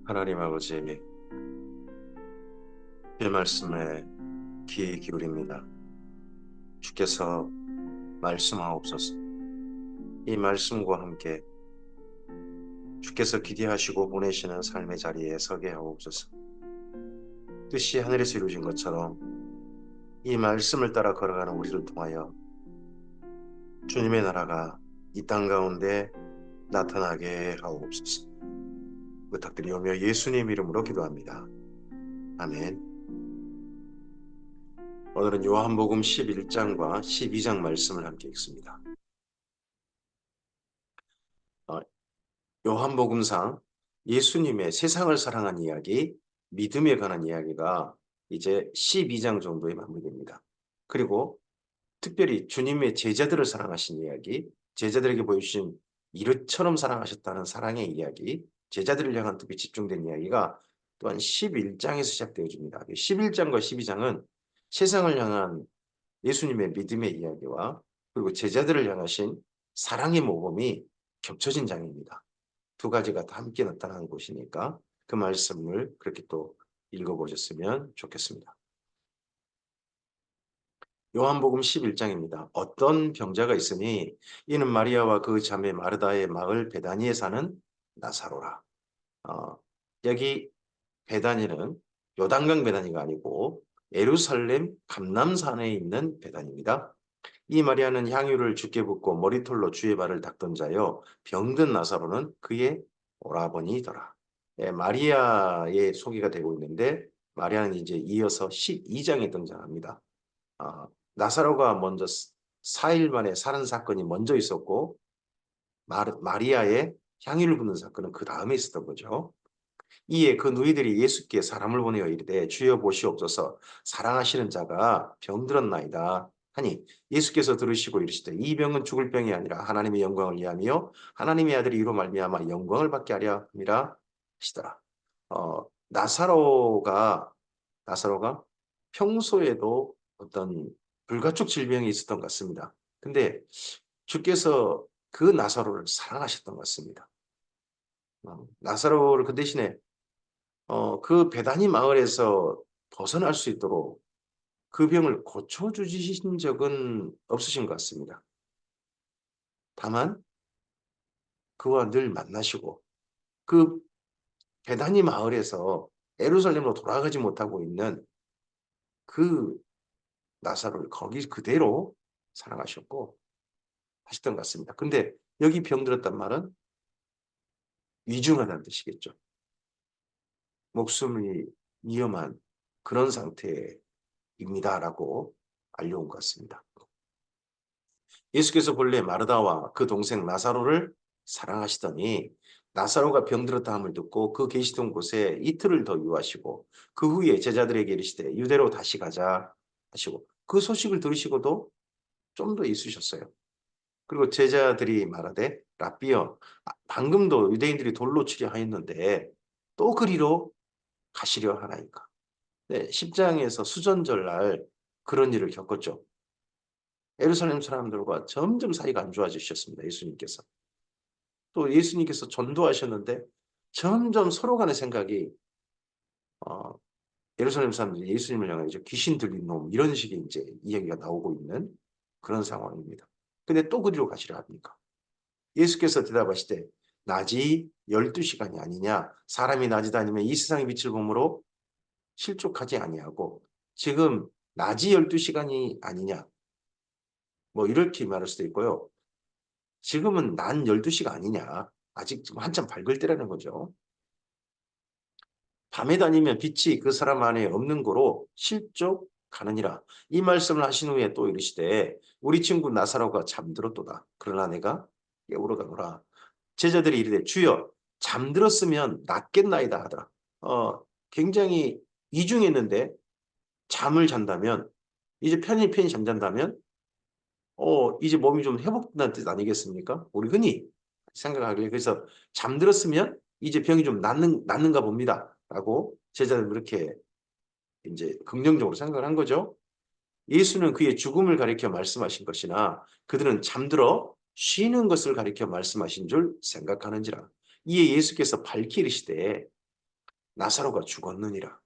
하나님 아버지, 이 말씀에 귀 기울입니다. 주께서 말씀하옵소서. 이 말씀과 함께 주께서 기대하시고 보내시는 삶의 자리에 서게 하옵소서. 뜻이 하늘에서 이루어진 것처럼 이 말씀을 따라 걸어가는 우리를 통하여 주님의 나라가 이 땅 가운데 나타나게 하옵소서. 부탁드리오며 예수님 이름으로 기도합니다. 아멘. 오늘은 요한복음 11장과 12장 말씀을 함께 읽습니다. 요한복음상 예수님의 세상을 사랑한 이야기, 믿음에 관한 이야기가 이제 12장 정도에 마무리됩니다. 그리고 특별히 주님의 제자들을 사랑하신 이야기, 제자들에게 보여주신 이릇처럼 사랑하셨다는 사랑의 이야기, 제자들을 향한 특히 집중된 이야기가 또한 11장에서 시작되어집니다. 11장과 12장은 세상을 향한 예수님의 믿음의 이야기와 그리고 제자들을 향하신 사랑의 모범이 겹쳐진 장입니다. 두 가지가 다 함께 나타나는 곳이니까 그 말씀을 그렇게 또 읽어보셨으면 좋겠습니다. 요한복음 11장입니다. 어떤 병자가 있으니 이는 마리아와 그 자매 마르다의 마을 베다니에 사는 나사로라. 여기 베다니는 요단강 베다니가 아니고 예루살렘 감람산에 있는 베다니입니다. 이 마리아는 향유를 주께 붓고 머리털로 주의 발을 닦던 자요 병든 나사로는 그의 오라버니더라. 예, 마리아의 소개가 되고 있는데 마리아는 이제 이어서 12장에 등장합니다. 나사로가 먼저 4일 만에 살은 사건이 먼저 있었고 마리아의 향유를 붓는 사건은 그 다음에 있었던 거죠. 이에 그 누이들이 예수께 사람을 보내어 이르되 주여 보시옵소서 사랑하시는 자가 병들었나이다 하니 예수께서 들으시고 이르시되 이 병은 죽을 병이 아니라 하나님의 영광을 위하며 하나님의 아들이 이로 말미암아 영광을 받게 하려 함이라 하시더라. 나사로가 평소에도 어떤 불가촉 질병이 있었던 것 같습니다. 근데 주께서 그 나사로를 사랑하셨던 것 같습니다. 나사로를 그 대신에 그 베다니 마을에서 벗어날 수 있도록 그 병을 고쳐주신 적은 없으신 것 같습니다. 다만 그와 늘 만나시고 그 베다니 마을에서 예루살렘으로 돌아가지 못하고 있는 그 나사로를 거기 그대로 사랑하셨고 하셨던 것 같습니다. 근데 여기 병들었단 말은 위중하다는 뜻이겠죠. 목숨이 위험한 그런 상태입니다라고 알려온 것 같습니다. 예수께서 본래 마르다와 그 동생 나사로를 사랑하시더니 나사로가 병들었다 함을 듣고 그 계시던 곳에 이틀을 더 유하시고 그 후에 제자들에게 이르시되 유대로 다시 가자 하시고 그 소식을 들으시고도 좀 더 있으셨어요. 그리고 제자들이 말하되 라삐여 방금도 유대인들이 돌로 치려 하였는데 또 그리로 가시려 하나이까. 네, 10장에서 수전절 날 그런 일을 겪었죠. 예루살렘 사람들과 점점 사이가 안 좋아지셨습니다. 예수님께서. 또 예수님께서 전도하셨는데 점점 서로 간의 생각이 어, 예루살렘 사람들이 예수님을 향해 이제 귀신 들린 놈 이런 식의 이제 이야기가 나오고 있는 그런 상황입니다. 근데 또 그리로 가시려 합니까? 예수께서 대답하시되 낮이 12시간이 아니냐 사람이 낮이 다니면 이 세상의 빛을 보므로 실족하지 아니하고 지금 낮이 12시간이 아니냐 뭐 이렇게 말할 수도 있고요. 지금은 난 12시가 아니냐. 아직 지금 한참 밝을 때라는 거죠. 밤에 다니면 빛이 그 사람 안에 없는 거로 실족가느니라. 이 말씀을 하신 후에 또 이르시되 우리 친구 나사로가 잠들었도다. 그러나 내가 깨우러 가노라. 제자들이 이르되 주여 잠들었으면 낫겠나이다 하더라. 굉장히 이중했는데 잠을 잔다면 이제 편히 잠잔다면 이제 몸이 좀 회복된다는 뜻 아니겠습니까? 우리 흔히 생각하기에 그래서 잠들었으면 이제 병이 좀 낫는가 봅니다. 라고 제자들은 그렇게 이제 긍정적으로 생각을 한 거죠. 예수는 그의 죽음을 가리켜 말씀하신 것이나 그들은 잠들어 쉬는 것을 가리켜 말씀하신 줄 생각하는지라. 이에 예수께서 밝히시되 나사로가 죽었느니라.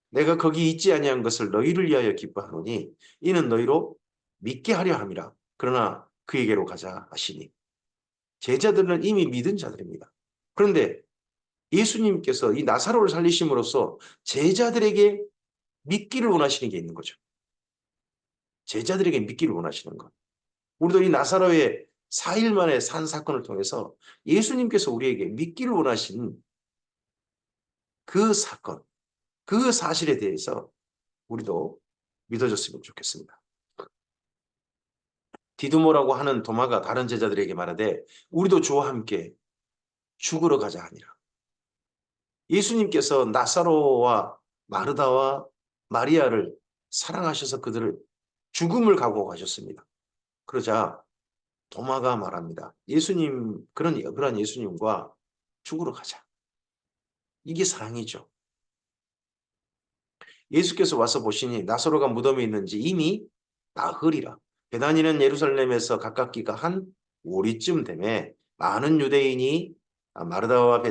내가 거기 있지 아니한 것을 너희를 위하여 기뻐하노니 이는 너희로 믿게 하려 함이라. 그러나 그에게로 가자 하시니 제자들은 이미 믿은 자들입니다. 그런데 예수님께서 이 나사로를 살리심으로써 제자들에게 믿기를 원하시는 게 있는 거죠. 제자들에게 믿기를 원하시는 것. 우리도 이 나사로의 4일 만에 산 사건을 통해서 예수님께서 우리에게 믿기를 원하신 그 사건, 그 사실에 대해서 우리도 믿어줬으면 좋겠습니다. 디두모라고 하는 도마가 다른 제자들에게 말하되 우리도 주와 함께 죽으러 가자 하니라. 예수님께서 나사로와 마르다와 마리아를 사랑하셔서 그들을 죽음을 각오하셨습니다. 그러자 도마가 말합니다. 예수님, 그런 예수님과 죽으러 가자. 이게 사랑이죠. 예수께서 와서 보시니 나사로가 무덤에 있는지 이미 나흘이라. 베다니는 예루살렘에서 가깝기가 한 오리쯤 되매 많은 유대인이 마르다와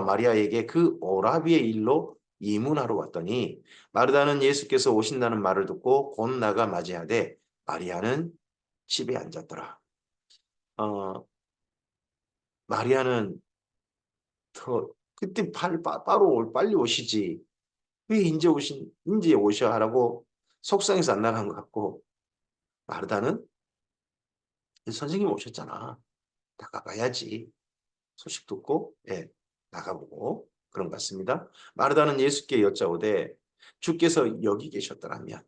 마리아에게 그 오라비의 일로 이문하러 왔더니 마르다는 예수께서 오신다는 말을 듣고 곧 나가 맞이하되 마리아는 집에 앉았더라. 마리아는 더 그때 빨리 오시지. 왜 인제 오셔 하라고 속상해서 안 나간 것 같고, 마르다는 선생님 오셨잖아. 나가봐야지. 소식 듣고, 예, 나가보고 그런 것 같습니다. 마르다는 예수께 여짜오되 주께서 여기 계셨더라면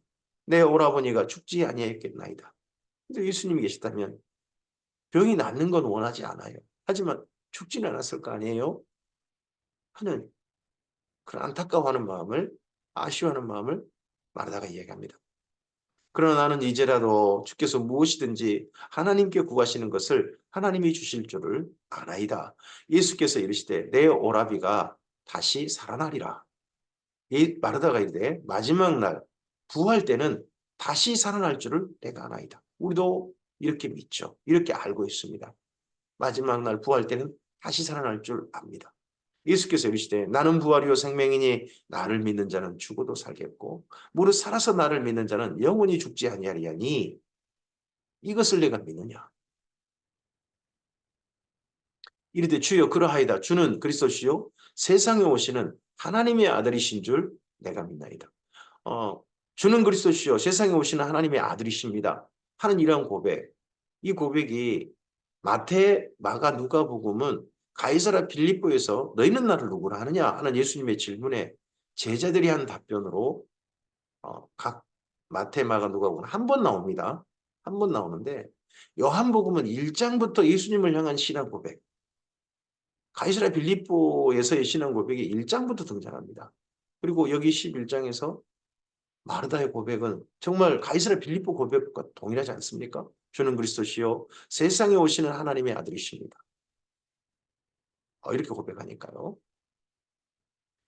내 오라버니가 죽지 아니하였겠나이다. 근데 예수님이 계셨다면 병이 낫는 건 원하지 않아요. 하지만 죽지는 않았을 거 아니에요? 하는 그런 안타까워하는 마음을, 아쉬워하는 마음을 마르다가 이야기합니다. 그러나 나는 이제라도 주께서 무엇이든지 하나님께 구하시는 것을 하나님이 주실 줄을 아나이다. 예수께서 이르시되 내 오라비가 다시 살아나리라. 이 마르다가 이르되 마지막 날 부활 때는 다시 살아날 줄을 내가 아나이다. 우리도 이렇게 믿죠. 이렇게 알고 있습니다. 마지막 날 부활 때는 다시 살아날 줄 압니다. 예수께서 이르시되 나는 부활이요 생명이니 나를 믿는 자는 죽어도 살겠고 무릇 살아서 나를 믿는 자는 영원히 죽지 아니하리니 이것을 내가 믿느냐. 이르되 주여 그러하이다. 주는 그리스도시요 세상에 오시는 하나님의 아들이신 줄 내가 믿나이다. 주는 그리스도시요 세상에 오시는 하나님의 아들이십니다 하는 이러한 고백. 이 고백이 마태, 마가, 누가복음은 가이사랴 빌립보에서 너희는 나를 누구라 하느냐 하는 예수님의 질문에 제자들이 한 답변으로 각 마태, 마가, 누가복음은 한 번 나옵니다. 한 번 나오는데 요한복음은 1장부터 예수님을 향한 신앙 고백, 가이사랴 빌립보에서의 신앙 고백이 1장부터 등장합니다. 그리고 여기 11장에서 마르다의 고백은 정말 가이사랴 빌립보 고백과 동일하지 않습니까? 주는 그리스도시요 세상에 오시는 하나님의 아들이십니다. 이렇게 고백하니까요.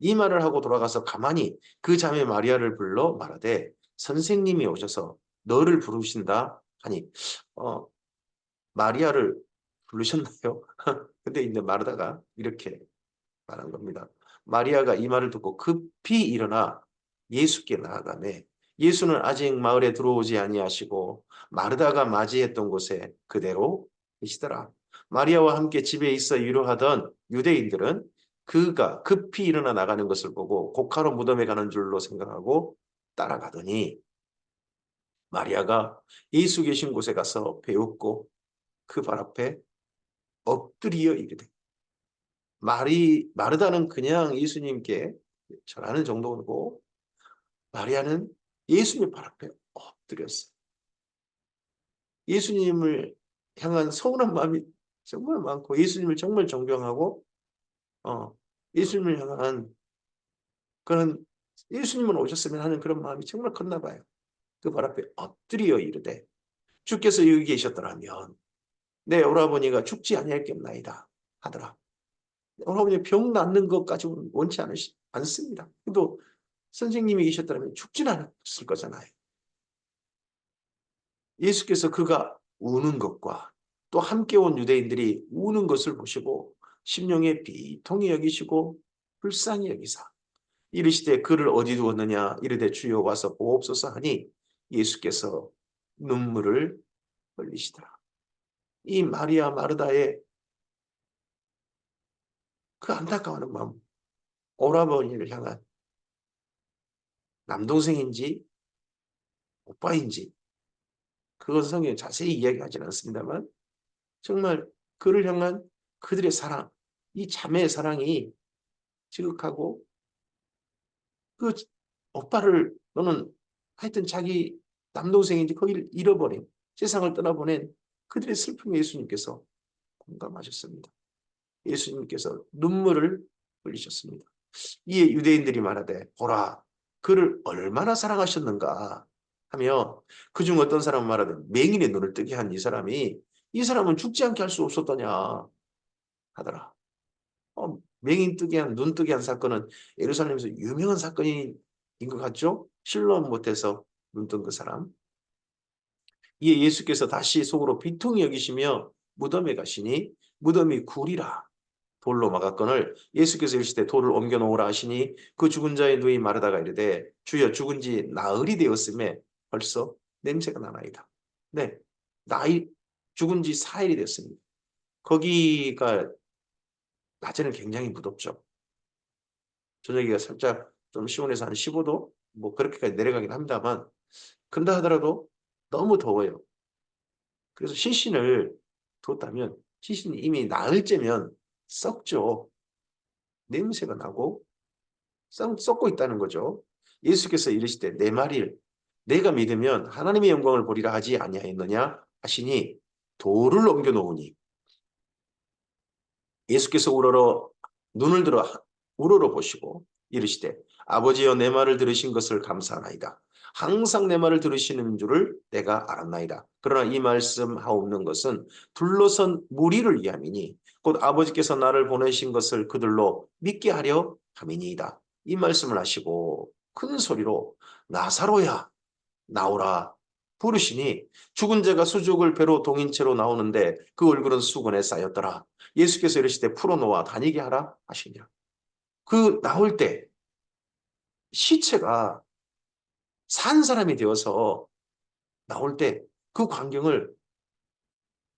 이 말을 하고 돌아가서 가만히 그 자매 마리아를 불러 말하되 선생님이 오셔서 너를 부르신다 하니 마리아를 부르셨나요? 근데 이제 마르다가 이렇게 말한 겁니다. 마리아가 이 말을 듣고 급히 일어나 예수께 나아가매 예수는 아직 마을에 들어오지 아니하시고 마르다가 맞이했던 곳에 그대로 계시더라. 마리아와 함께 집에 있어 위로하던 유대인들은 그가 급히 일어나 나가는 것을 보고 곡하러 무덤에 가는 줄로 생각하고 따라가더니 마리아가 예수 계신 곳에 가서 배웠고 그 발 앞에 엎드려 이르되 마르다는 그냥 예수님께 절하는 정도고 마리아는 예수님 발 앞에 엎드렸어요. 예수님을 향한 서운한 마음이 정말 많고 예수님을 정말 존경하고 예수님을 향한 그런 예수님은 오셨으면 하는 그런 마음이 정말 컸나 봐요. 그 발 앞에 엎드려 이르되 주께서 여기 계셨더라면 내 오라버니가 죽지 아니하겠나이다 하더라. 오라버니 병 낫는 것까지는 원치 않습니다. 그래도 선생님이 계셨더라면 죽지는 않았을 거잖아요. 예수께서 그가 우는 것과 또 함께 온 유대인들이 우는 것을 보시고 심령에 비통히 여기시고 불쌍히 여기사 이르시되 그를 어디 두었느냐 이르되 주여 와서 보옵소서 하니 예수께서 눈물을 흘리시더라. 이 마리아 마르다의 그 안타까워하는 마음, 오라버니를 향한 남동생인지 오빠인지 그건 성경에 자세히 이야기하지는 않습니다만 정말 그를 향한 그들의 사랑, 이 자매의 사랑이 지극하고 그 오빠를 또는 하여튼 자기 남동생인지 거기를 잃어버린 세상을 떠나보낸 그들의 슬픔에 예수님께서 공감하셨습니다. 예수님께서 눈물을 흘리셨습니다. 이에 유대인들이 말하되 보라 그를 얼마나 사랑하셨는가 하며 그중 어떤 사람은 말하되 맹인의 눈을 뜨게 한 이 사람이 이 사람은 죽지 않게 할 수 없었더냐 하더라. 맹인 뜨게 한, 눈 뜨게 한 사건은 예루살렘에서 유명한 사건인 것 같죠? 실로암 못해서 눈 뜬 그 사람. 이에 예수께서 다시 속으로 비통히 여기시며 무덤에 가시니 무덤이 굴이라 돌로 막았거늘 예수께서 이르시되 돌을 옮겨 놓으라 하시니 그 죽은 자의 누이 마르다가 이르되 주여 죽은 지 나흘이 되었음에 벌써 냄새가 나나이다. 네, 죽은 지 4일이 됐습니다. 거기가 낮에는 굉장히 무덥죠. 저녁이가 살짝 좀 시원해서 한 15도 뭐 그렇게까지 내려가긴 합니다만 근다 하더라도 너무 더워요. 그래서 시신을 뒀다면 시신이 이미 나흘째면 썩죠. 냄새가 나고 썩고 있다는 거죠. 예수께서 이르시되 내 말일 내가 믿으면 하나님의 영광을 보리라 하지 아니하였느냐 하시니 돌을 옮겨 놓으니 예수께서 눈을 들어 우러러 보시고 이르시되 아버지여 내 말을 들으신 것을 감사하나이다. 항상 내 말을 들으시는 줄을 내가 알았나이다. 그러나 이 말씀하옵는 것은 둘러선 무리를 위함이니 곧 아버지께서 나를 보내신 것을 그들로 믿게 하려 함이니이다. 이 말씀을 하시고 큰 소리로 나사로야 나오라 부르시니 죽은 자가 수족을 배로 동인 채로 나오는데 그 얼굴은 수건에 쌓였더라. 예수께서 이르시되 풀어놓아 다니게 하라 하시니라. 그 나올 때 시체가 산 사람이 되어서 나올 때 그 광경을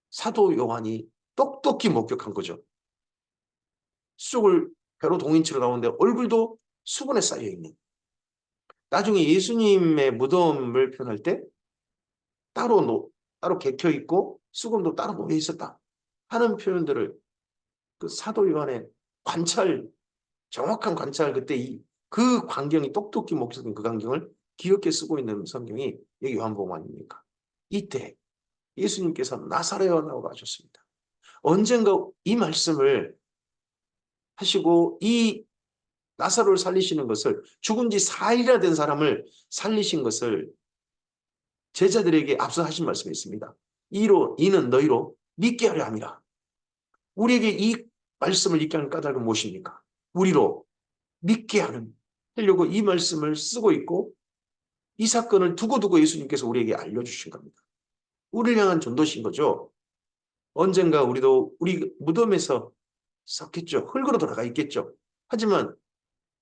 사도 요한이 똑똑히 목격한 거죠. 수족을 배로 동인 채로 나오는데 얼굴도 수건에 쌓여 있는. 나중에 예수님의 무덤을 표현할 때 따로 개켜 있고 수건도 따로 놓여 있었다 하는 표현들을 그 사도 요한의 정확한 관찰 그때 그 광경이 똑똑히 목격한 그 광경을 기억해 쓰고 있는 성경이 여기 요한복음 아닙니까? 이때 예수님께서 나사렛에 나오라 하셨습니다. 언젠가 이 말씀을 하시고 이 나사로를 살리시는 것을 죽은 지 4일이나 된 사람을 살리신 것을 제자들에게 앞서 하신 말씀이 있습니다. 이는 너희로 믿게 하려 함이라. 우리에게 이 말씀을 읽게 하는 까닭은 무엇입니까? 우리로 믿게 하려고 이 말씀을 쓰고 있고 이 사건을 두고두고 예수님께서 우리에게 알려주신 겁니다. 우리를 향한 전도신 거죠. 언젠가 우리도 우리 무덤에서 썩겠죠. 흙으로 돌아가 있겠죠. 하지만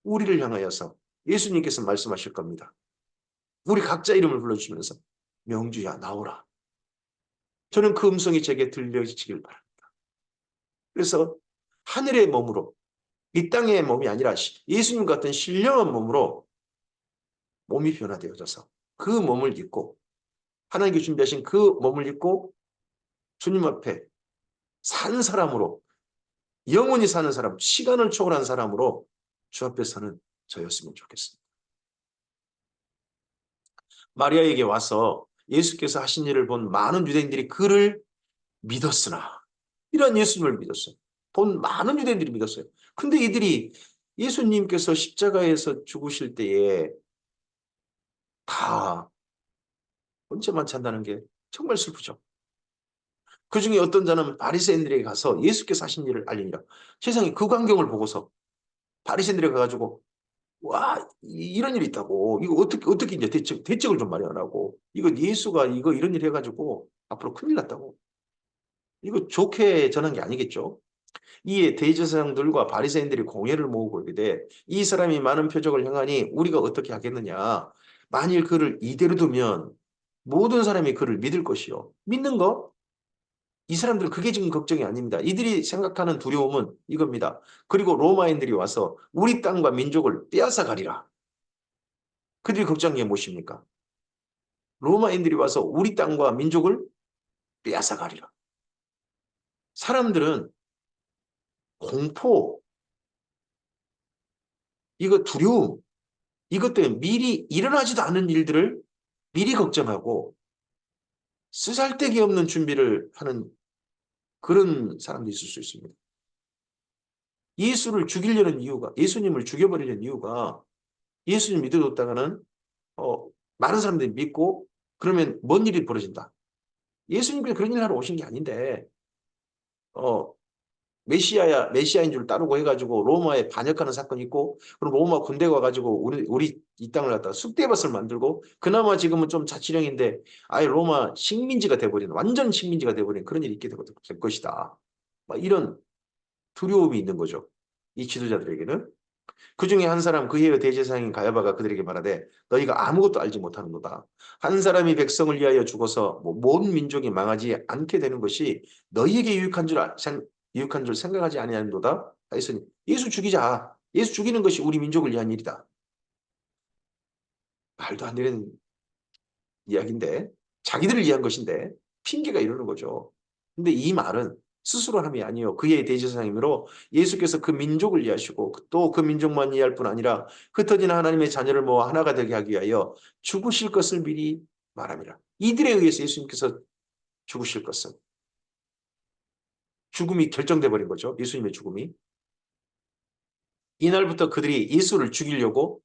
우리를 향하여서 예수님께서 말씀하실 겁니다. 우리 각자 이름을 불러주시면서 명주야 나오라. 저는 그 음성이 제게 들려지길 바랍니다. 그래서 하늘의 몸으로 이 땅의 몸이 아니라 예수님 같은 신령한 몸으로 몸이 변화되어져서 그 몸을 입고 하나님께 준비하신 그 몸을 입고 주님 앞에 사는 사람으로 영원히 사는 사람, 시간을 초월한 사람으로 주 앞에 서는 저였으면 좋겠습니다. 마리아에게 와서 예수께서 하신 일을 본 많은 유대인들이 그를 믿었으나 이런 예수님을 믿었어요. 본 많은 유대인들이 믿었어요. 근데 이들이 예수님께서 십자가에서 죽으실 때에 다 혼자만 찬다는 게 정말 슬프죠. 그 중에 어떤 자는 바리새인들에게 가서 예수께서 하신 일을 알리니라. 세상에 그 광경을 보고서 바리새인들에게 가가지고 와 이런 일이 있다고 이거 어떻게 이제 대책을 좀 마련하고 이거 예수가 이런 일 해가지고 앞으로 큰일 났다고 이거 좋게 전한 게 아니겠죠? 이에 대제사장들과 바리새인들이 공회를 모으고 이르되 이 사람이 많은 표적을 행하니 우리가 어떻게 하겠느냐? 만일 그를 이대로 두면 모든 사람이 그를 믿을 것이요. 믿는 거? 이 사람들은 그게 지금 걱정이 아닙니다. 이들이 생각하는 두려움은 이겁니다. 그리고 로마인들이 와서 우리 땅과 민족을 빼앗아 가리라. 그들이 걱정한 게 무엇입니까? 로마인들이 와서 우리 땅과 민족을 빼앗아 가리라. 사람들은 공포, 이거 두려움, 이것 때문에 미리 일어나지도 않은 일들을 미리 걱정하고 쓰잘데기 없는 준비를 하는 그런 사람도 있을 수 있습니다. 예수를 죽이려는 이유가, 예수님을 죽여버리려는 이유가 예수님 믿어줬다가는 많은 사람들이 믿고 그러면 뭔 일이 벌어진다. 예수님께서 그런 일 하러 오신 게 아닌데 어, 메시아인 줄 따르고 해가지고 로마에 반역하는 사건이 있고 그럼 로마 군대가 와가지고 우리 이 땅을 갖다가 쑥대밭을 만들고 그나마 지금은 좀 자치령인데 아예 로마 식민지가 돼버린 완전 식민지가 돼버린 그런 일이 있게 될 것이다. 막 이런 두려움이 있는 거죠. 이 지도자들에게는. 그 중에 한 사람 그 해의 대제사장인 가야바가 그들에게 말하되 너희가 아무것도 알지 못하는도다. 한 사람이 백성을 위하여 죽어서 온 민족이 망하지 않게 되는 것이 너희에게 유익한 줄 생각하지 아니하는도다. 하였으니 예수 죽이자. 예수 죽이는 것이 우리 민족을 위한 일이다. 말도 안 되는 이야기인데 자기들을 위한 것인데 핑계가 이러는 거죠. 근데 이 말은 스스로 함이 아니요 그의 대제사장이므로 예수께서 그 민족을 위하시고 또 그 민족만 위할 뿐 아니라 흩어진 하나님의 자녀를 모아 하나가 되게 하기 위하여 죽으실 것을 미리 말함이라. 이들에 의해서 예수님께서 죽으실 것은 죽음이 결정돼 버린 거죠. 예수님의 죽음이. 이날부터 그들이 예수를 죽이려고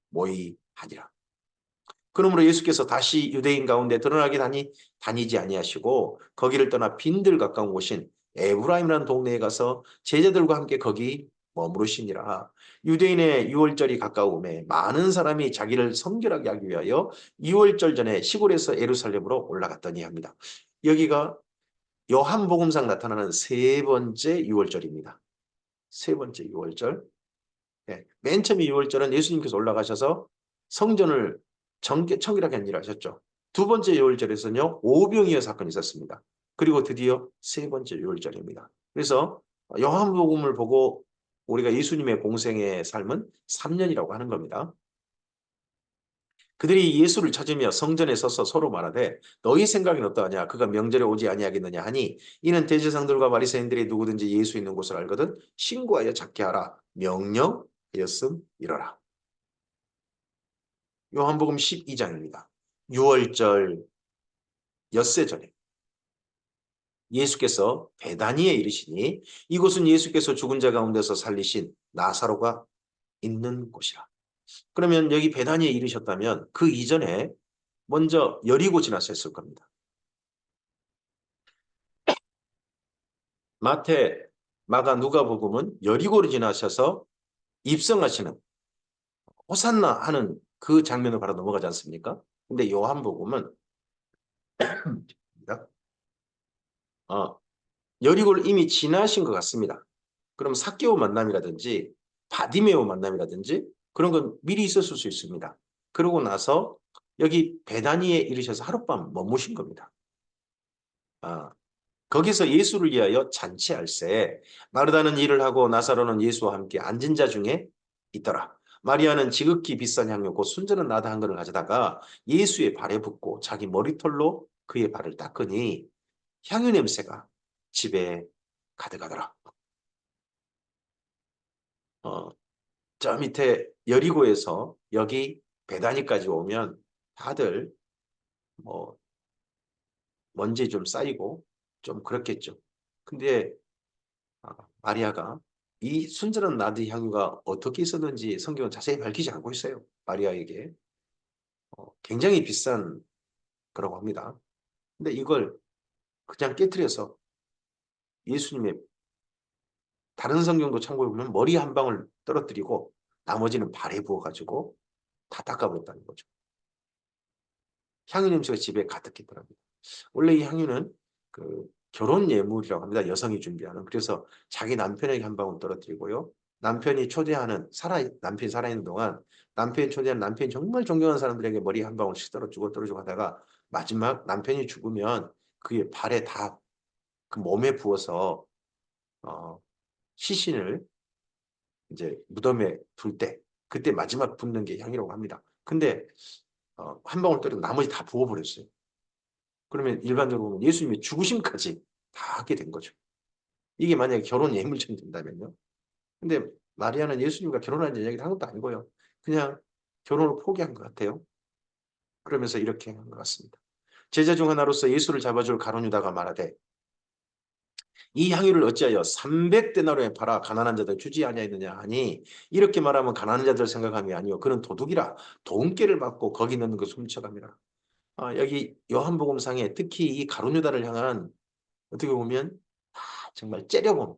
모의하니라. 그러므로 예수께서 다시 유대인 가운데 드러나게 다니지 아니하시고 거기를 떠나 빈들 가까운 곳인 에브라임이라는 동네에 가서 제자들과 함께 거기 머무르시니라. 유대인의 유월절이 가까움에 많은 사람이 자기를 성결하게 하기 위하여 유월절 전에 시골에서 예루살렘으로 올라갔더니 합니다. 여기가 요한복음상 나타나는 세 번째 유월절입니다. 세 번째 유월절. 네. 맨 처음에 6월절은 예수님께서 올라가셔서 성전을 청결하게 한 일을 하셨죠. 두 번째 6월절에서는요. 오병이어 사건이 있었습니다. 그리고 드디어 세 번째 6월절입니다. 그래서 요한복음을 보고 우리가 예수님의 공생의 삶은 3년이라고 하는 겁니다. 그들이 예수를 찾으며 성전에 서서 서로 말하되 너희 생각은 어떠하냐 그가 명절에 오지 아니하겠느냐 하니 이는 대제사장들과 바리새인들이 누구든지 예수 있는 곳을 알거든 신고하여 잡게 하라 명령하였음이러라. 요한복음 12장입니다. 6월절 엿새 전에 예수께서 베다니에 이르시니 이곳은 예수께서 죽은 자 가운데서 살리신 나사로가 있는 곳이라. 그러면 여기 베다니에 이르셨다면 그 이전에 먼저 여리고 지나셨을 겁니다. 마태, 마가, 누가복음은 여리고를 지나셔서 입성하시는 호산나 하는 그 장면을 바로 넘어가지 않습니까? 근데 요한복음은 여리고를 이미 지나신 것 같습니다. 그럼 삭개오 만남이라든지 바디메오 만남이라든지 그런 건 미리 있었을 수 있습니다. 그러고 나서 여기 베다니에 이르셔서 하룻밤 머무신 겁니다. 거기서 예수를 위하여 잔치할세 마르다는 일을 하고 나사로는 예수와 함께 앉은 자 중에 있더라. 마리아는 지극히 비싼 향료 곧 순전한 나드 한 그릇을 가져다가 예수의 발에 붓고 자기 머리털로 그의 발을 닦으니 향유 냄새가 집에 가득하더라. 저 밑에 여리고에서 여기 베다니까지 오면 다들 뭐 먼지 좀 쌓이고 좀 그렇겠죠. 근데 마리아가 이 순전한 나드 향유가 어떻게 있었는지 성경은 자세히 밝히지 않고 있어요. 마리아에게. 굉장히 비싼 거라고 합니다. 근데 이걸 그냥 깨트려서 예수님의 다른 성경도 참고해 보면 머리 한 방울 떨어뜨리고 나머지는 발에 부어가지고 다 닦아버렸다는 거죠. 향유 냄새가 집에 가득했더라고요. 원래 이 향유는 그 결혼 예물이라고 합니다. 여성이 준비하는. 그래서 자기 남편에게 한 방울 떨어뜨리고요. 남편이 초대하는 남편이 살아있는 동안 남편이 초대하는 남편이 정말 존경하는 사람들에게 머리 한 방울씩 떨어주고 하다가 마지막 남편이 죽으면 그의 발에 다 그 몸에 부어서 시신을 이제 무덤에 둘 때 그때 마지막 붓는 게 향이라고 합니다. 근데 한 방울 떨어지고 나머지 다 부어버렸어요. 그러면 일반적으로 보면 예수님의 죽으심까지 다 하게 된 거죠. 이게 만약에 결혼 예물처럼 된다면요. 근데 마리아는 예수님과 결혼하는 이야기를 한 것도 아니고요. 그냥 결혼을 포기한 것 같아요. 그러면서 이렇게 한 것 같습니다. 제자 중 하나로서 예수를 잡아줄 가룟 유다가 말하되 이 향유를 어찌하여 300데나리온에 팔아 가난한 자들 주지 아니하였느냐 하니 이렇게 말하면 가난한 자들 생각함이 아니요 그는 도둑이라 돈깨를 받고 거기 넣는 것을 훔쳐갑니다. 여기 요한복음상에 특히 이 가룟 유다를 향한 어떻게 보면 정말 째려본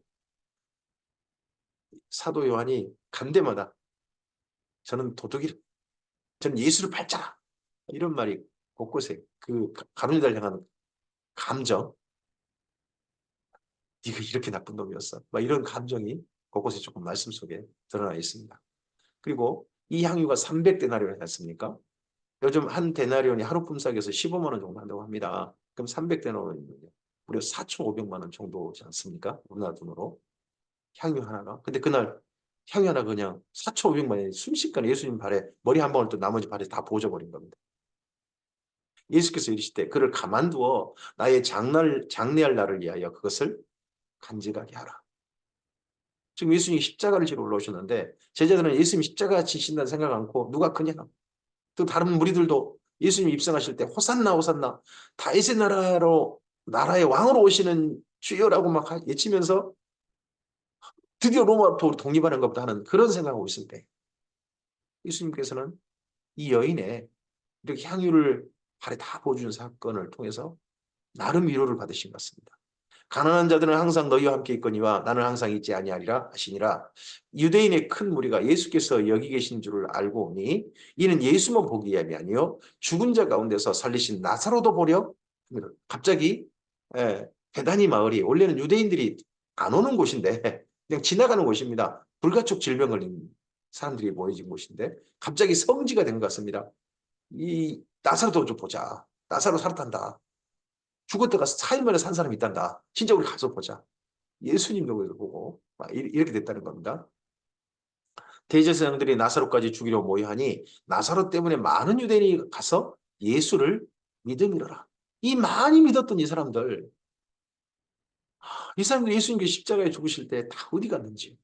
사도 요한이 간 데마다 저는 도둑이라 저는 예수를 팔자라 이런 말이 곳곳에 그 가룟 유다를 향한 감정 네가 이렇게 나쁜 놈이었어 막 이런 감정이 곳곳에 조금 말씀 속에 드러나 있습니다. 그리고 이 향유가 300데나리온이 했습니까? 요즘 한 데나리온이 하루 품삯에서 15만 원 정도 한다고 합니다. 그럼 300데나리온이면요. 무려 4,500만 원 정도지 않습니까? 우리나라 돈으로. 향유 하나가. 근데 그날 향유 하나 그냥 4,500만 원이 순식간에 예수님 발에 머리 한 방울 또 나머지 발에 다 부어져 버린 겁니다. 예수께서 이르시되 그를 가만두어 나의 장례할 날을 위하여 그것을 간직하게 하라. 지금 예수님이 십자가를 지러 올라오셨는데 제자들은 예수님이 십자가 지신다는 생각 않고 누가 크냐. 또 다른 무리들도 예수님 입성하실 때 호산나 호산나 다윗의 나라의 왕으로 오시는 주여라고 막 외치면서 드디어 로마로 독립하는 것보다 하는 그런 생각하고 있을 때 예수님께서는 이 여인의 이렇게 향유를 발에 다 부어주는 사건을 통해서 나름 위로를 받으신 것 같습니다. 가난한 자들은 항상 너희와 함께 있거니와 나는 항상 있지 아니하리라 하시니라. 유대인의 큰 무리가 예수께서 여기 계신 줄을 알고 오니 이는 예수만 보기 위함이 아니요 죽은 자 가운데서 살리신 나사로도 보려 갑자기 베다니 마을이 원래는 유대인들이 안 오는 곳인데 그냥 지나가는 곳입니다. 불가촉 질병 걸린 사람들이 모여진 곳인데 갑자기 성지가 된 것 같습니다. 이 나사로도 좀 보자. 나사로 살았단다. 죽었다가 4일 만에 산 사람이 있단다. 진짜 우리 가서 보자. 예수님도 그걸 보고 이렇게 됐다는 겁니다. 대제사장들이 나사로까지 죽이려 모여하니 나사로 때문에 많은 유대인이 가서 예수를 믿음이로라. 이 많이 믿었던 이 사람들 예수님께 십자가에 죽으실 때 다 어디 갔는지.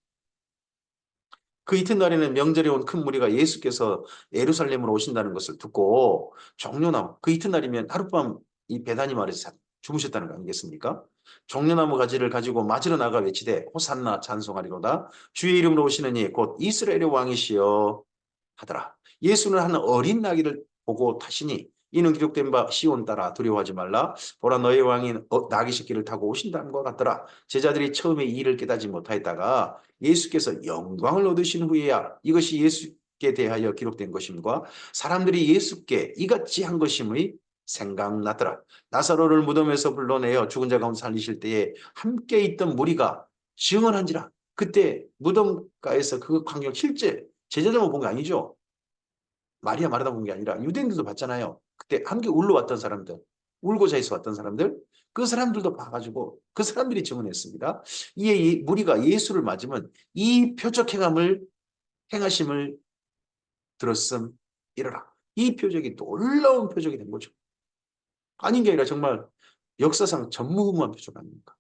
그 이튿날에는 명절에 온 큰 무리가 예수께서 예루살렘으로 오신다는 것을 듣고 종려나무 그 이튿날이면 하룻밤 이 베다니 마을에서 주무셨다는 거 아니겠습니까? 종려나무 가지를 가지고 맞으러 나가 외치되 호산나 찬송하리로다 주의 이름으로 오시는 이 곧 이스라엘의 왕이시여 하더라. 예수는 한 어린 나귀를 보고 타시니 이는 기록된 바 시온 따라 두려워하지 말라. 보라 너의 왕인 나귀 새끼를 타고 오신다는 것 같더라. 제자들이 처음에 이 일을 깨닫지 못하였다가 예수께서 영광을 얻으신 후에야 이것이 예수께 대하여 기록된 것임과 사람들이 예수께 이같이 한 것임의 생각나더라. 나사로를 무덤에서 불러내어 죽은 자 가운데 살리실 때에 함께 있던 무리가 증언한지라. 그때 무덤가에서 그 광경 실제 제자들만 본 게 아니죠. 마리아 마르다 본 게 아니라 유대인들도 봤잖아요. 그때 함께 울러 왔던 사람들, 울고자 해서 왔던 사람들, 그 사람들도 봐가지고 그 사람들이 증언했습니다. 이에 이 무리가 예수를 맞으면 이 표적 행하심을 들었음 이러라. 이 표적이 놀라운 표적이 된 거죠. 아닌 게 아니라 정말 역사상 전무후무한 표적 아닙니까?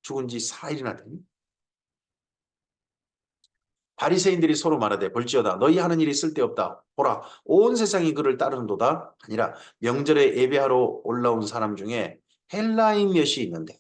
죽은 지 4일이나 된 바리새인들이 서로 말하되 볼지어다 너희 하는 일이 쓸데없다. 보라 온 세상이 그를 따르는도다. 아니라 명절에 예배하러 올라온 사람 중에 헬라인 몇이 있는데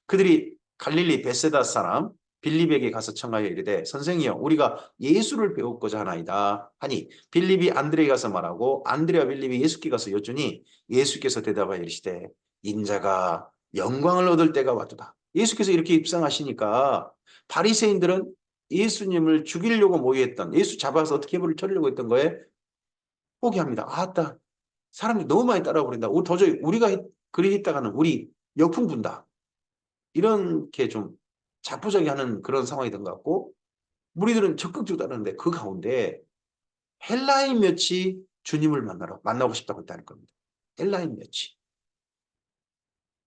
그들이 갈릴리 베세다 사람 빌립에게 가서 청하여 이르되 선생이여 우리가 예수를 배우고자 하나이다 하니 빌립이 안드레에 가서 말하고 안드레와 빌립이 예수께 가서 여쭈니 예수께서 대답하여 이르시되 인자가 영광을 얻을 때가 왔도다. 예수께서 이렇게 입상하시니까 바리새인들은 예수님을 죽이려고 모의했던 예수 잡아서 어떻게 해버릴 쳐려고 했던 거에 포기합니다. 아따 사람들이 너무 많이 따라오고 그런다. 도저히 우리가 그리 했다가는 우리 역풍 분다. 이렇게 좀 자포자기하는 그런 상황이 된 것 같고 무리들은 적극적으로 따르는데 그 가운데 헬라인 몇이 주님을 만나고 싶다고 했다는 겁니다. 헬라인 몇이.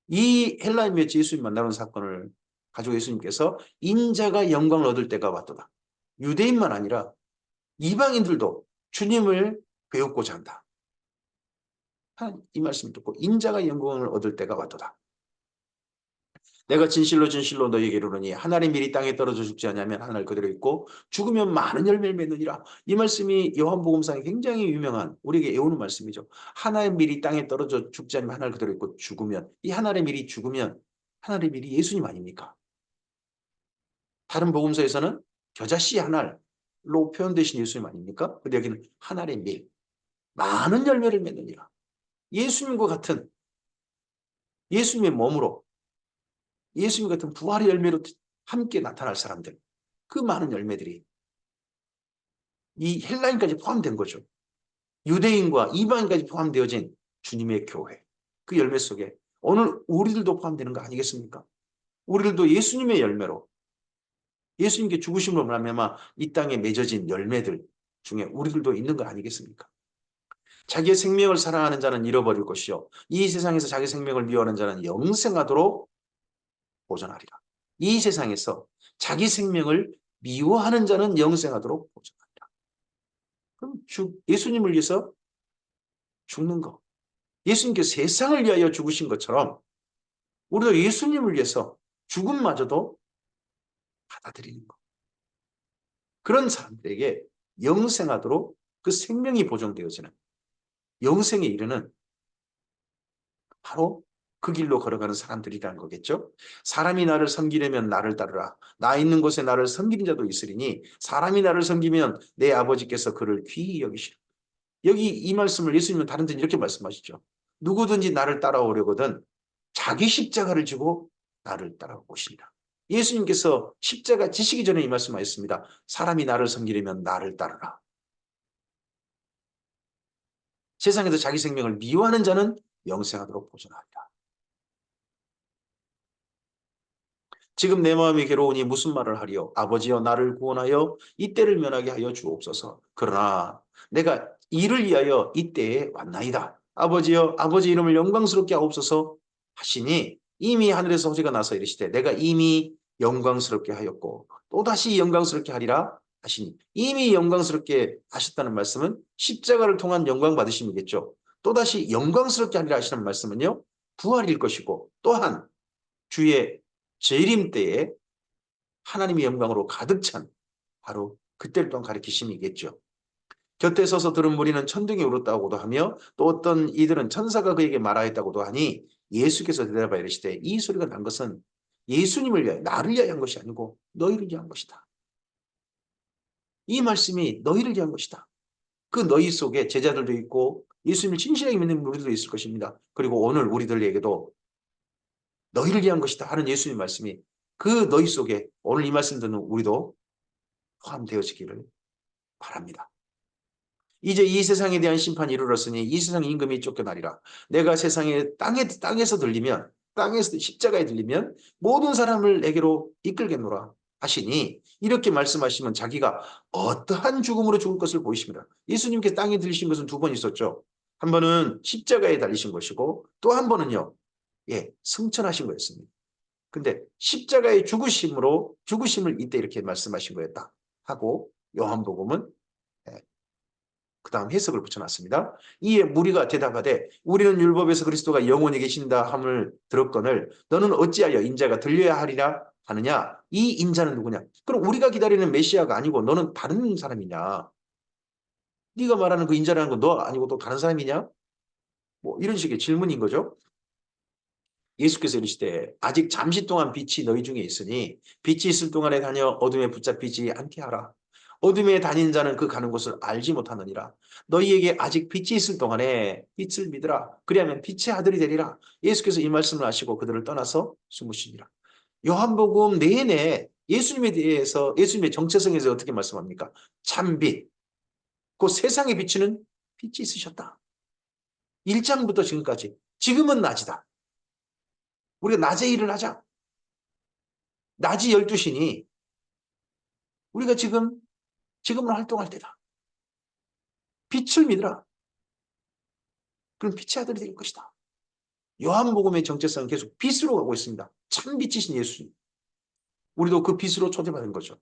이 헬라인 몇이 예수님 만나는 사건을 가지고 예수님께서 인자가 영광을 얻을 때가 왔도다. 유대인만 아니라 이방인들도 주님을 배우고자 한다. 이 말씀을 듣고 인자가 영광을 얻을 때가 왔도다. 내가 진실로 진실로 너희에게 이르노니 하나의 밀이 땅에 떨어져 죽지 않으면 하늘 그대로 있고 죽으면 많은 열매를 맺느니라. 이 말씀이 요한복음상에 굉장히 유명한 우리에게 애우는 말씀이죠. 하나의 밀이 땅에 떨어져 죽지 않으면 하늘 그대로 있고 죽으면 이 하나의 밀이 죽으면 하나의 밀이 예수님 아닙니까? 다른 복음서에서는 겨자씨 하나로 표현되신 예수님 아닙니까? 근데 여기는 하나의 밀 많은 열매를 맺느니라. 예수님과 같은 예수님의 몸으로 예수님 같은 부활의 열매로 함께 나타날 사람들 그 많은 열매들이 이 헬라인까지 포함된 거죠. 유대인과 이방인까지 포함되어진 주님의 교회 그 열매 속에 오늘 우리들도 포함되는 거 아니겠습니까? 우리들도 예수님의 열매로 예수님께 죽으심으로 말미암아 이 땅에 맺어진 열매들 중에 우리들도 있는 거 아니겠습니까? 자기의 생명을 사랑하는 자는 잃어버릴 것이요 이 세상에서 자기 생명을 미워하는 자는 영생하도록 보존하리라. 이 세상에서 자기 생명을 미워하는 자는 영생하도록 보존하리라. 그럼 예수님을 위해서 죽는 거. 예수님께서 세상을 위하여 죽으신 것처럼 우리도 예수님을 위해서 죽음마저도 받아들이는 거. 그런 사람들에게 영생하도록 그 생명이 보존되어지는 영생에 이르는 바로 그 길로 걸어가는 사람들이라는 거겠죠. 사람이 나를 섬기려면 나를 따르라. 나 있는 곳에 나를 섬기는 자도 있으리니 사람이 나를 섬기면 내 아버지께서 그를 귀히 여기시라. 여기 이 말씀을 예수님은 다른 데는 이렇게 말씀하시죠. 누구든지 나를 따라오려거든 자기 십자가를 지고 나를 따라오시리라. 예수님께서 십자가 지시기 전에 이 말씀하셨습니다. 사람이 나를 섬기려면 나를 따르라. 세상에서 자기 생명을 미워하는 자는 영생하도록 보존하리라. 지금 내 마음이 괴로우니 무슨 말을 하리요? 아버지여 나를 구원하여 이때를 면하게 하여 주옵소서. 그러나 내가 이를 위하여 이때에 왔나이다. 아버지여 아버지 이름을 영광스럽게 하옵소서 하시니 이미 하늘에서 소리가 나서 이르시되 내가 이미 영광스럽게 하였고 또다시 영광스럽게 하리라 하시니 이미 영광스럽게 하셨다는 말씀은 십자가를 통한 영광 받으심이겠죠. 또다시 영광스럽게 하리라 하시는 말씀은요. 부활일 것이고 또한 주의 재림 때에 하나님의 영광으로 가득 찬 바로 그때를 또한 가리키심이겠죠. 곁에 서서 들은 무리는 천둥이 울었다고도 하며 또 어떤 이들은 천사가 그에게 말하였다고도 하니 예수께서 대답하여 이르시되 이 소리가 난 것은 예수님을 위하여 나를 위하여 한 것이 아니고 너희를 위한 것이다. 이 말씀이 너희를 위한 것이다. 그 너희 속에 제자들도 있고 예수님을 진실하게 믿는 무리들도 있을 것입니다. 그리고 오늘 우리들에게도 너희를 위한 것이다 하는 예수님의 말씀이 그 너희 속에 오늘 이 말씀 듣는 우리도 포함되어지기를 바랍니다. 이제 이 세상에 대한 심판이 이르렀으니 이 세상 임금이 쫓겨나리라. 내가 세상에 땅에서 들리면 땅에서 십자가에 들리면 모든 사람을 내게로 이끌겠노라 하시니 이렇게 말씀하시면 자기가 어떠한 죽음으로 죽을 것을 보이십니다. 예수님께서 땅에 들리신 것은 두 번 있었죠. 한 번은 십자가에 달리신 것이고 또 한 번은요. 승천하신 거였습니다. 근데 십자가의 죽으심을 이때 이렇게 말씀하신 거였다 하고 요한복음은 그 다음 해석을 붙여놨습니다. 이에 무리가 대답하되 우리는 율법에서 그리스도가 영원히 계신다 함을 들었거늘 너는 어찌하여 인자가 들려야 하리라 하느냐. 이 인자는 누구냐. 그럼 우리가 기다리는 메시아가 아니고 너는 다른 사람이냐. 네가 말하는 그 인자라는 건 너 아니고 또 다른 사람이냐. 뭐 이런 식의 질문인 거죠. 예수께서 이르시되 아직 잠시 동안 빛이 너희 중에 있으니 빛이 있을 동안에 다녀 어둠에 붙잡히지 않게 하라. 어둠에 다닌 자는 그 가는 곳을 알지 못하느니라. 너희에게 아직 빛이 있을 동안에 빛을 믿으라. 그리하면 빛의 아들이 되리라. 예수께서 이 말씀을 하시고 그들을 떠나서 숨으시니라. 요한복음 내내 예수님에 대해서 예수님의 정체성에서 어떻게 말씀합니까? 참빛, 그 세상에 비치는 빛이 있으셨다. 1장부터 지금까지 지금은 낮이다. 우리가 낮에 일을 하자. 낮이 12시니 우리가 지금은 활동할 때다. 빛을 믿으라. 그럼 빛의 아들이 될 것이다. 요한복음의 정체성은 계속 빛으로 가고 있습니다. 참 빛이신 예수님. 우리도 그 빛으로 초대받은 거죠.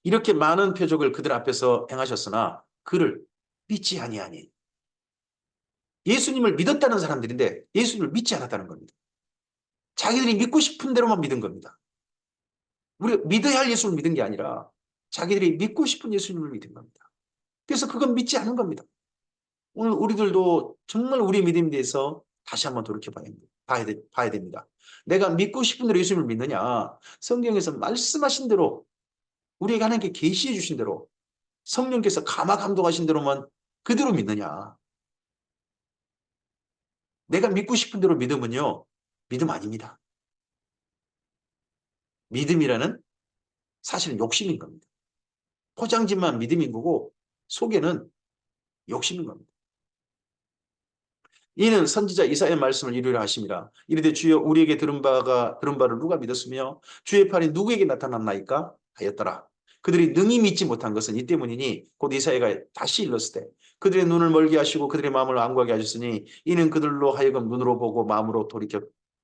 이렇게 많은 표적을 그들 앞에서 행하셨으나 그를 믿지 아니하니. 예수님을 믿었다는 사람들인데 예수님을 믿지 않았다는 겁니다. 자기들이 믿고 싶은 대로만 믿은 겁니다. 우리가 믿어야 할 예수를 믿은 게 아니라 자기들이 믿고 싶은 예수님을 믿은 겁니다. 그래서 그건 믿지 않은 겁니다. 오늘 우리들도 정말 우리 믿음에 대해서 다시 한번 봐야 됩니다. 내가 믿고 싶은 대로 예수님을 믿느냐? 성경에서 말씀하신 대로 우리에게 하나님께 계시해 주신 대로 성령께서 감화 감동하신 대로만 그대로 믿느냐? 내가 믿고 싶은 대로 믿음은요. 믿음 아닙니다. 믿음이라는 사실은 욕심인 겁니다. 포장지만 믿음인 거고 속에는 욕심인 겁니다. 이는 선지자 이사야의 말씀을 이루려 하심이라. 이르되 주여 우리에게 들은 바를 누가 믿었으며 주의 팔이 누구에게 나타났나이까 하였더라. 그들이 능히 믿지 못한 것은 이 때문이니 곧 이사야가 다시 일렀을 때 그들의 눈을 멀게 하시고 그들의 마음을 완고하게 하셨으니 이는 그들로 하여금 눈으로 보고 마음으로 돌이켜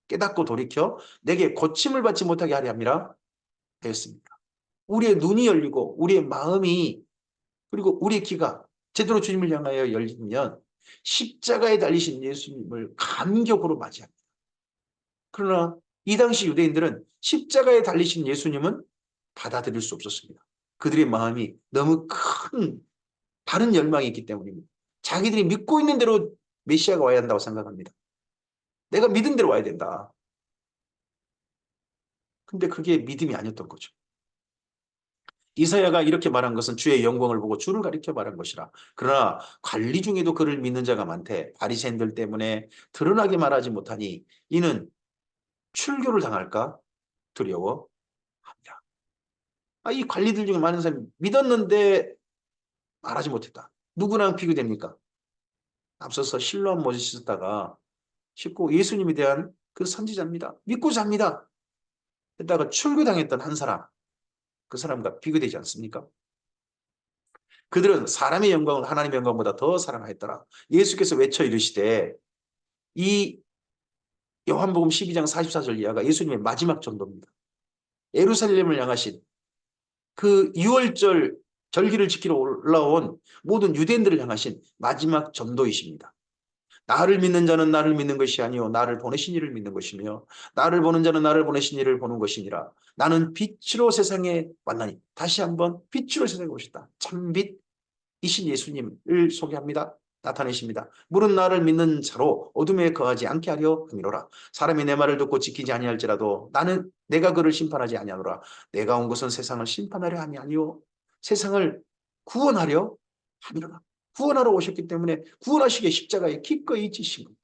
깨닫고 돌이켜 내게 고침을 받지 못하게 하려 함이라 하였습니다. 우리의 눈이 열리고 우리의 마음이 그리고 우리의 귀가 제대로 주님을 향하여 열리면 십자가에 달리신 예수님을 감격으로 맞이합니다. 그러나 이 당시 유대인들은 십자가에 달리신 예수님은 받아들일 수 없었습니다. 그들의 마음이 너무 큰 다른 열망이 있기 때문입니다. 자기들이 믿고 있는 대로 메시아가 와야 한다고 생각합니다. 내가 믿은 대로 와야 된다. 근데 그게 믿음이 아니었던 거죠. 이사야가 이렇게 말한 것은 주의 영광을 보고 주를 가리켜 말한 것이라. 그러나 관리 중에도 그를 믿는 자가 많대 바리새인들 때문에 드러나게 말하지 못하니 이는 출교를 당할까 두려워합니다. 이 관리들 중에 많은 사람이 믿었는데 말하지 못했다. 누구랑 비교됩니까? 앞서서 실로암 모세 있었다가 쉽고 예수님에 대한 그 선지자입니다. 믿고 잡니다. 했다가 출교당했던 한 사람, 그 사람과 비교되지 않습니까? 그들은 사람의 영광을 하나님의 영광보다 더 사랑하였더라. 예수께서 외쳐 이르시되 이 요한복음 12장 44절 이하가 예수님의 마지막 전도입니다. 예루살렘을 향하신 그 6월절 절기를 지키러 올라온 모든 유대인들을 향하신 마지막 전도이십니다. 나를 믿는 자는 나를 믿는 것이 아니요 나를 보내신 이를 믿는 것이며 나를 보는 자는 나를 보내신 이를 보는 것이니라. 나는 빛으로 세상에 왔나니 다시 한번 빛으로 세상에 오셨다. 참빛이신 예수님을 소개합니다. 나타내십니다. 물은 나를 믿는 자로 어둠에 거하지 않게 하려 함이로라. 사람이 내 말을 듣고 지키지 아니할지라도 나는 내가 그를 심판하지 아니하노라. 내가 온 것은 세상을 심판하려 함이 아니요 세상을 구원하려 함이로라. 구원하러 오셨기 때문에 구원하시기에 십자가에 기꺼이 지신 겁니다.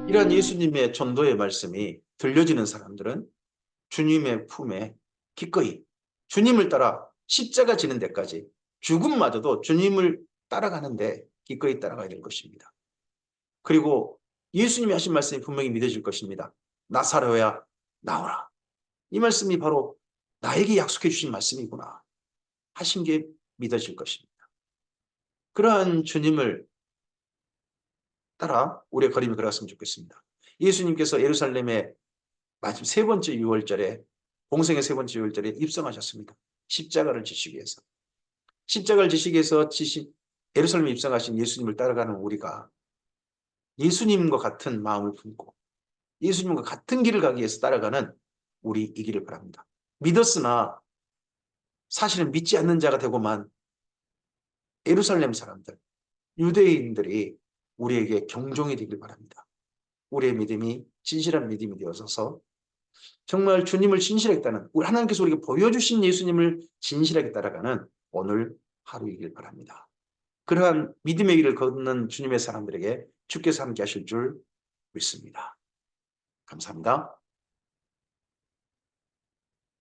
이러한 예수님의 전도의 말씀이 들려지는 사람들은 주님의 품에 기꺼이 주님을 따라 십자가 지는 데까지 죽음마저도 주님을 따라가는데 기꺼이 따라가야 될 것입니다. 그리고 예수님이 하신 말씀이 분명히 믿어질 것입니다. 나사로야 나오라. 이 말씀이 바로 나에게 약속해 주신 말씀이구나 하신 게 믿어질 것입니다. 그러한 주님을 따라 우리의 걸음이 걸어갔으면 좋겠습니다. 예수님께서 예루살렘의 마지막 세 번째 유월절에 공생의 세 번째 유월절에 입성하셨습니다. 십자가를 지시기 위해서. 십자가를 지시기 위해서 예루살렘에 입성하신 예수님을 따라가는 우리가 예수님과 같은 마음을 품고 예수님과 같은 길을 가기 위해서 따라가는 우리이기를 바랍니다. 믿었으나 사실은 믿지 않는 자가 되고만 예루살렘 사람들, 유대인들이 우리에게 경종이 되길 바랍니다. 우리의 믿음이 진실한 믿음이 되어서 정말 주님을 진실하게 따르는 하나님께서 우리에게 보여주신 예수님을 진실하게 따라가는 오늘 하루이길 바랍니다. 그러한 믿음의 길을 걷는 주님의 사람들에게 주께서 함께 하실 줄 믿습니다. 감사합니다.